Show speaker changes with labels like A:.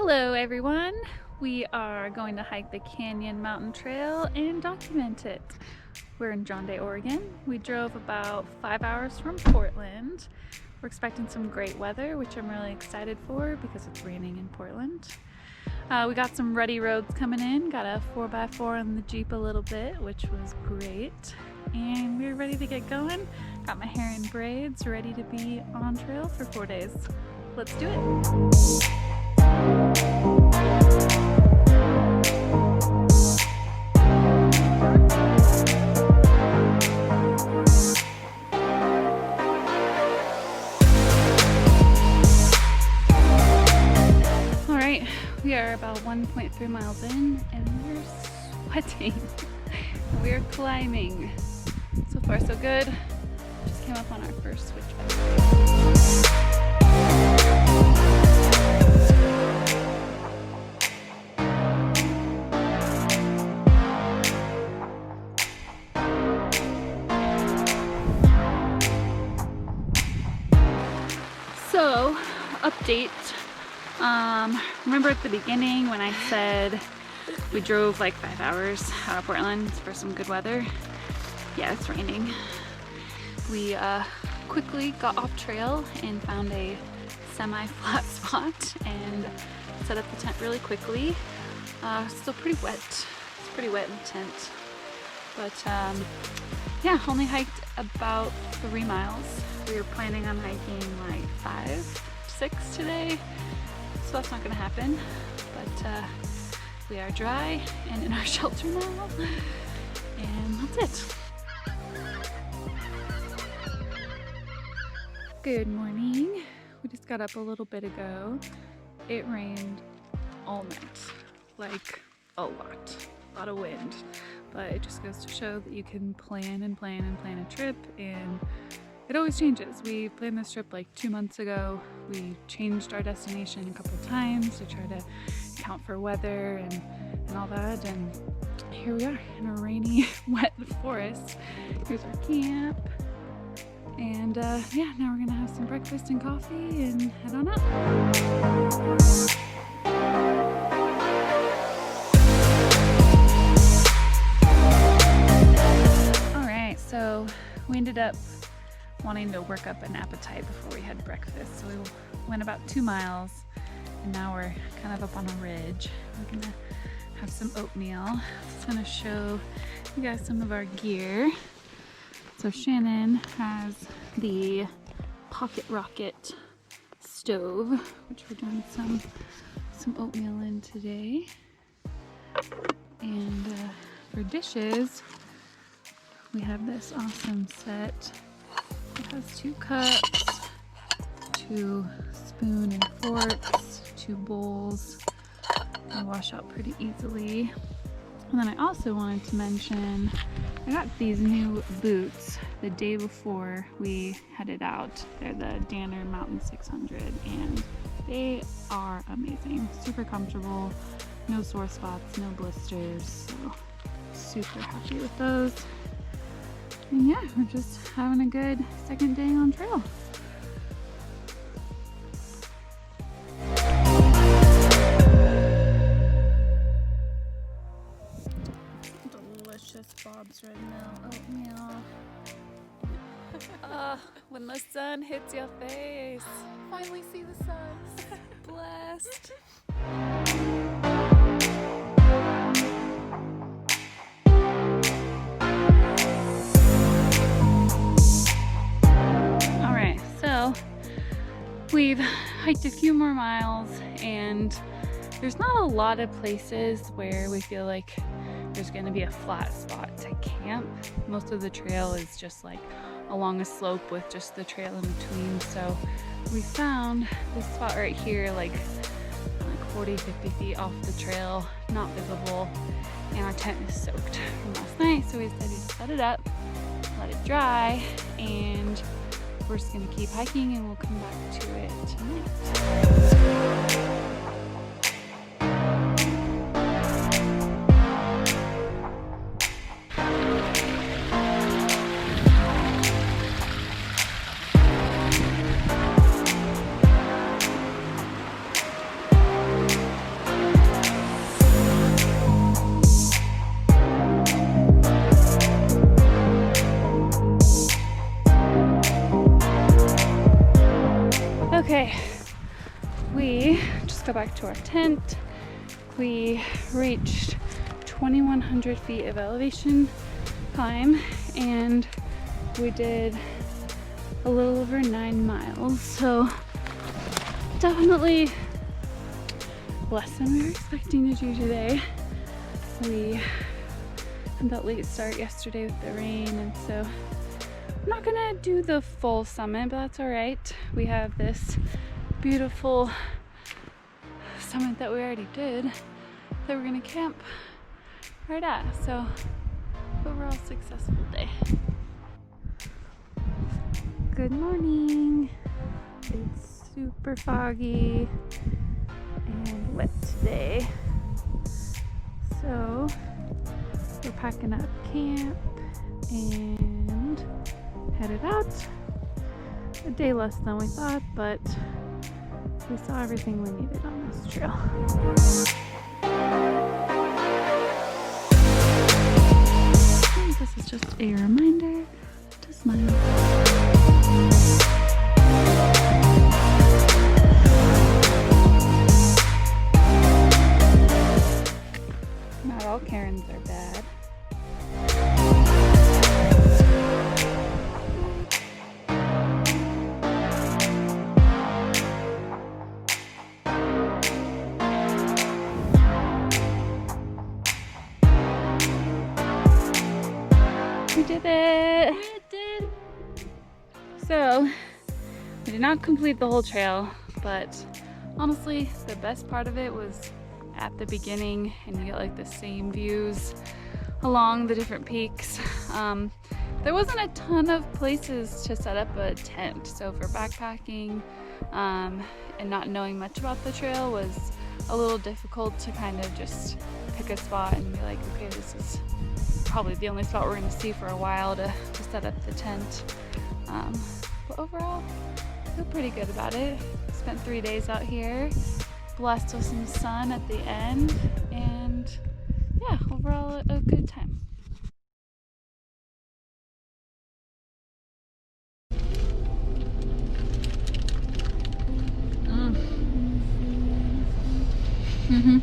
A: Hello everyone! We are going to hike the Canyon Mountain Trail and document it. We're in John Day, Oregon. We drove about 5 hours from Portland. We're expecting some great weather, which I'm really excited for because it's raining in Portland. We got some ruddy roads coming in, got a 4x4 on the Jeep a little bit, which was great. And we're ready to get going. Got my hair in braids, ready to be on trail for 4 days. Let's do it! Alright, we are about 1.3 miles in and we're sweating. We're climbing. So far so good. Just came up on our first switchback. So, update. Remember at the beginning when I said we drove like 5 hours out of Portland for some good weather? Yeah, it's raining. We quickly got off trail and found a semi-flat spot and set up the tent really quickly. Still pretty wet. It's pretty wet in the tent. But yeah, only hiked about 3 miles. We were planning on hiking like 5, 6 today, so that's not gonna happen. But we are dry and in our shelter now, and that's it. Good morning. We just got up a little bit ago. It rained all night, like a lot of wind. But it just goes to show that you can plan and plan and plan a trip, and it always changes. We planned this trip like 2 months ago. We changed our destination a couple times to try to account for weather and all that, and here we are in a rainy, wet forest. Here's our camp, and yeah, now we're gonna have some breakfast and coffee and head on up. So we ended up wanting to work up an appetite before we had breakfast. So we went about 2 miles and now we're kind of up on a ridge. We're gonna have some oatmeal. Just gonna show you guys some of our gear. So Shannon has the Pocket Rocket stove, which we're doing some oatmeal in today. And for dishes, we have this awesome set. It has 2 cups, 2 spoon and forks, 2 bowls. They wash out pretty easily. And then I also wanted to mention, I got these new boots the day before we headed out. They're the Danner Mountain 600 and they are amazing. Super comfortable, no sore spots, no blisters. So super happy with those. And yeah, we're just having a good second day on trail. Delicious Bob's Red Mill oatmeal. When the sun hits your face.
B: Finally see the sun.
A: Blessed. We've hiked a few more miles and there's not a lot of places where we feel like there's going to be a flat spot to camp. Most of the trail is just like along a slope with just the trail in between. So we found this spot right here, like 40, 50 feet off the trail, not visible, and our tent is soaked from last night. So we decided to set it up, let it dry, and we're just gonna keep hiking and we'll come back to it tonight. Okay, we just got back to our tent. We reached 2,100 feet of elevation climb, and we did a little over 9 miles. So definitely less than we were expecting to do today. We had that late start yesterday with the rain, and so I'm not gonna do the full summit, but that's all right. We have this beautiful summit that we already did that we're gonna camp right at. So overall successful day. Good morning. It's super foggy and wet today. So we're packing up camp and headed out. A day less than we thought, but we saw everything we needed on this trail. And this is just a reminder to smile. Not all Karens are bad. We did it! We did! So, we did not complete the whole trail, but honestly, the best part of it was at the beginning, and you get like the same views along the different peaks. There wasn't a ton of places to set up a tent, so for backpacking and not knowing much about the trail was a little difficult to kind of just pick a spot and be like, okay, this is probably the only spot we're going to see for a while to set up the tent. But overall, I feel pretty good about it. Spent 3 days out here, blessed with some sun at the end, and yeah, overall a good time. Mm-hmm.